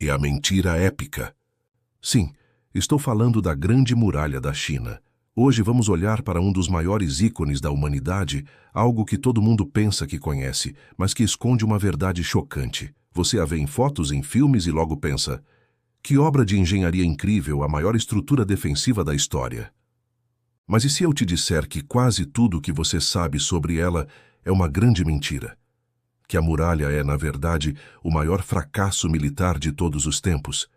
É a mentira épica. Sim, estou falando da Grande Muralha da China. Hoje vamos olhar para um dos maiores ícones da humanidade, algo que todo mundo pensa que conhece, mas que esconde uma verdade chocante. Você a vê em fotos, em filmes e logo pensa: que obra de engenharia incrível, a maior estrutura defensiva da história. Mas e se eu te disser que quase tudo o que você sabe sobre ela é uma grande mentira? Que a muralha é, na verdade, o maior fracasso militar de todos os tempos,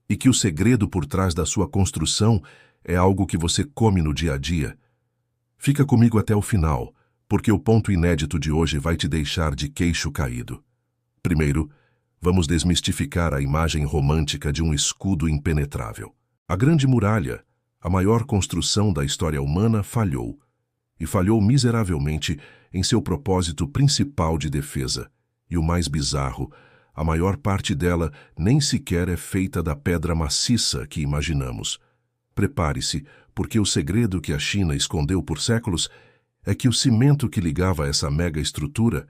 e que o segredo por trás da sua construção é algo que você come no dia a dia? Fica comigo até o final, porque o ponto inédito de hoje vai te deixar de queixo caído. Primeiro, vamos desmistificar a imagem romântica de um escudo impenetrável. A Grande Muralha, a maior construção da história humana, falhou, e falhou miseravelmente em seu propósito principal de defesa. E o mais bizarro, a maior parte dela nem sequer é feita da pedra maciça que imaginamos. Prepare-se, porque o segredo que a China escondeu por séculos é que o cimento que ligava essa mega estrutura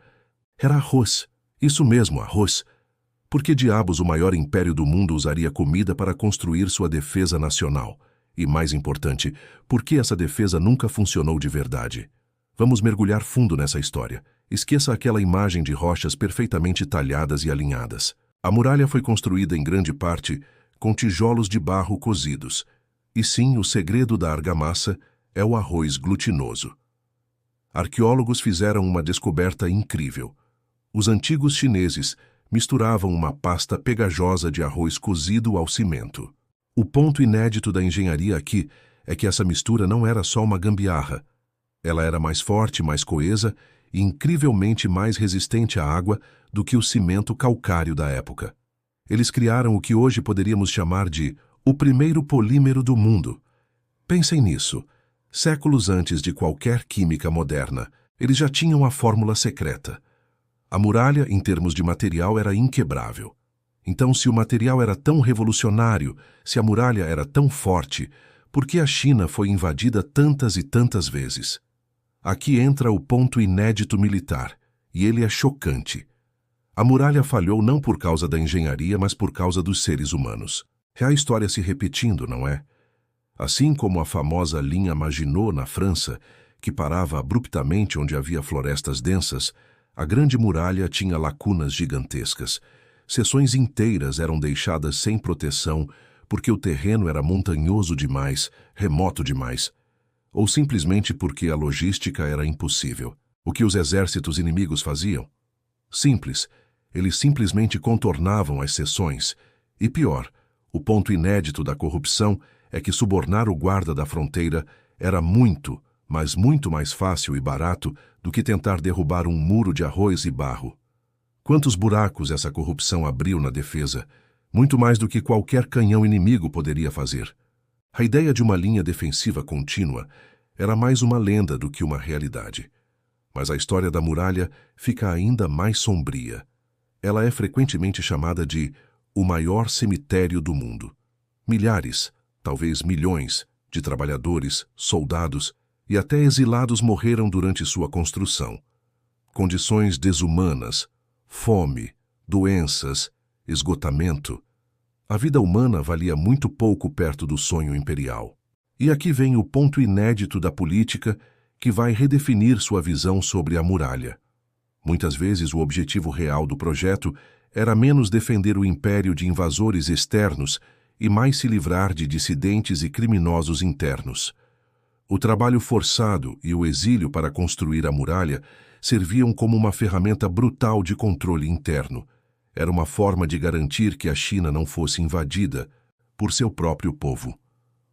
era arroz. Isso mesmo, arroz. Por que diabos o maior império do mundo usaria comida para construir sua defesa nacional? E, mais importante, por que essa defesa nunca funcionou de verdade? Vamos mergulhar fundo nessa história. Esqueça aquela imagem de rochas perfeitamente talhadas e alinhadas. A muralha foi construída em grande parte com tijolos de barro cozidos. E sim, o segredo da argamassa é o arroz glutinoso. Arqueólogos fizeram uma descoberta incrível. Os antigos chineses misturavam uma pasta pegajosa de arroz cozido ao cimento. O ponto inédito da engenharia aqui é que essa mistura não era só uma gambiarra. Ela era mais forte, mais coesa e incrivelmente mais resistente à água do que o cimento calcário da época. Eles criaram o que hoje poderíamos chamar de o primeiro polímero do mundo. Pensem nisso. Séculos antes de qualquer química moderna, eles já tinham a fórmula secreta. A muralha, em termos de material, era inquebrável. Então, se o material era tão revolucionário, se a muralha era tão forte, por que a China foi invadida tantas e tantas vezes? Aqui entra o ponto inédito militar, e ele é chocante. A muralha falhou não por causa da engenharia, mas por causa dos seres humanos. É a história se repetindo, não é? Assim como a famosa linha Maginot na França, que parava abruptamente onde havia florestas densas, a Grande Muralha tinha lacunas gigantescas. Seções inteiras eram deixadas sem proteção porque o terreno era montanhoso demais, remoto demais, ou simplesmente porque a logística era impossível. O que os exércitos inimigos faziam? Simples, eles simplesmente contornavam as seções. E pior, o ponto inédito da corrupção é que subornar o guarda da fronteira era muito, mas muito mais fácil e barato do que tentar derrubar um muro de arroz e barro. Quantos buracos essa corrupção abriu na defesa? Muito mais do que qualquer canhão inimigo poderia fazer. A ideia de uma linha defensiva contínua era mais uma lenda do que uma realidade. Mas a história da muralha fica ainda mais sombria. Ela é frequentemente chamada de o maior cemitério do mundo. Milhares, talvez milhões, de trabalhadores, soldados e até exilados morreram durante sua construção. Condições desumanas, fome, doenças, esgotamento. A vida humana valia muito pouco perto do sonho imperial. E aqui vem o ponto inédito da política que vai redefinir sua visão sobre a muralha. Muitas vezes o objetivo real do projeto era menos defender o império de invasores externos e mais se livrar de dissidentes e criminosos internos. O trabalho forçado e o exílio para construir a muralha serviam como uma ferramenta brutal de controle interno. Era uma forma de garantir que a China não fosse invadida por seu próprio povo.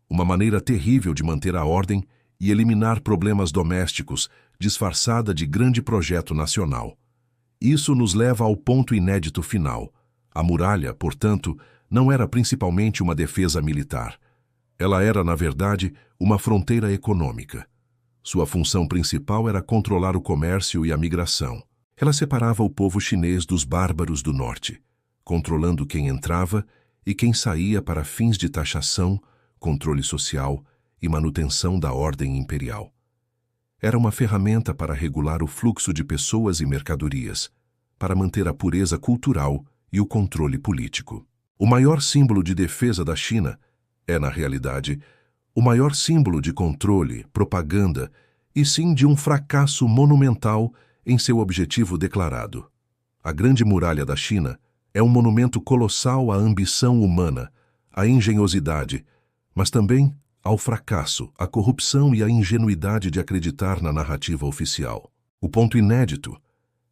Uma maneira terrível de manter a ordem e eliminar problemas domésticos, disfarçada de grande projeto nacional. Isso nos leva ao ponto inédito final. A muralha, portanto, não era principalmente uma defesa militar. Ela era, na verdade, uma fronteira econômica. Sua função principal era controlar o comércio e a migração. Ela separava o povo chinês dos bárbaros do norte, controlando quem entrava e quem saía para fins de taxação, controle social e manutenção da ordem imperial. Era uma ferramenta para regular o fluxo de pessoas e mercadorias, para manter a pureza cultural e o controle político. O maior símbolo de defesa da China é, na realidade, o maior símbolo de controle, propaganda e sim de um fracasso monumental em seu objetivo declarado. A Grande Muralha da China é um monumento colossal à ambição humana, à engenhosidade, mas também ao fracasso, à corrupção e à ingenuidade de acreditar na narrativa oficial. O ponto inédito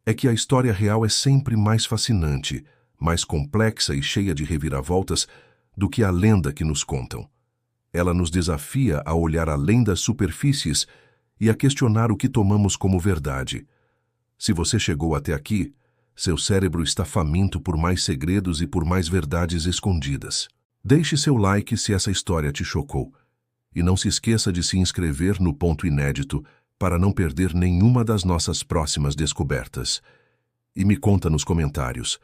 é que a história real é sempre mais fascinante, mais complexa e cheia de reviravoltas do que a lenda que nos contam. Ela nos desafia a olhar além das superfícies e a questionar o que tomamos como verdade. Se você chegou até aqui, seu cérebro está faminto por mais segredos e por mais verdades escondidas. Deixe seu like se essa história te chocou. E não se esqueça de se inscrever no Ponto Inédito para não perder nenhuma das nossas próximas descobertas. E me conta nos comentários,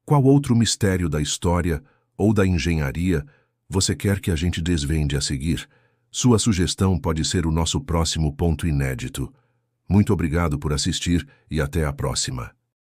qual outro mistério da história ou da engenharia você quer que a gente desvende a seguir? Sua sugestão pode ser o nosso próximo Ponto Inédito. Muito obrigado por assistir e até a próxima.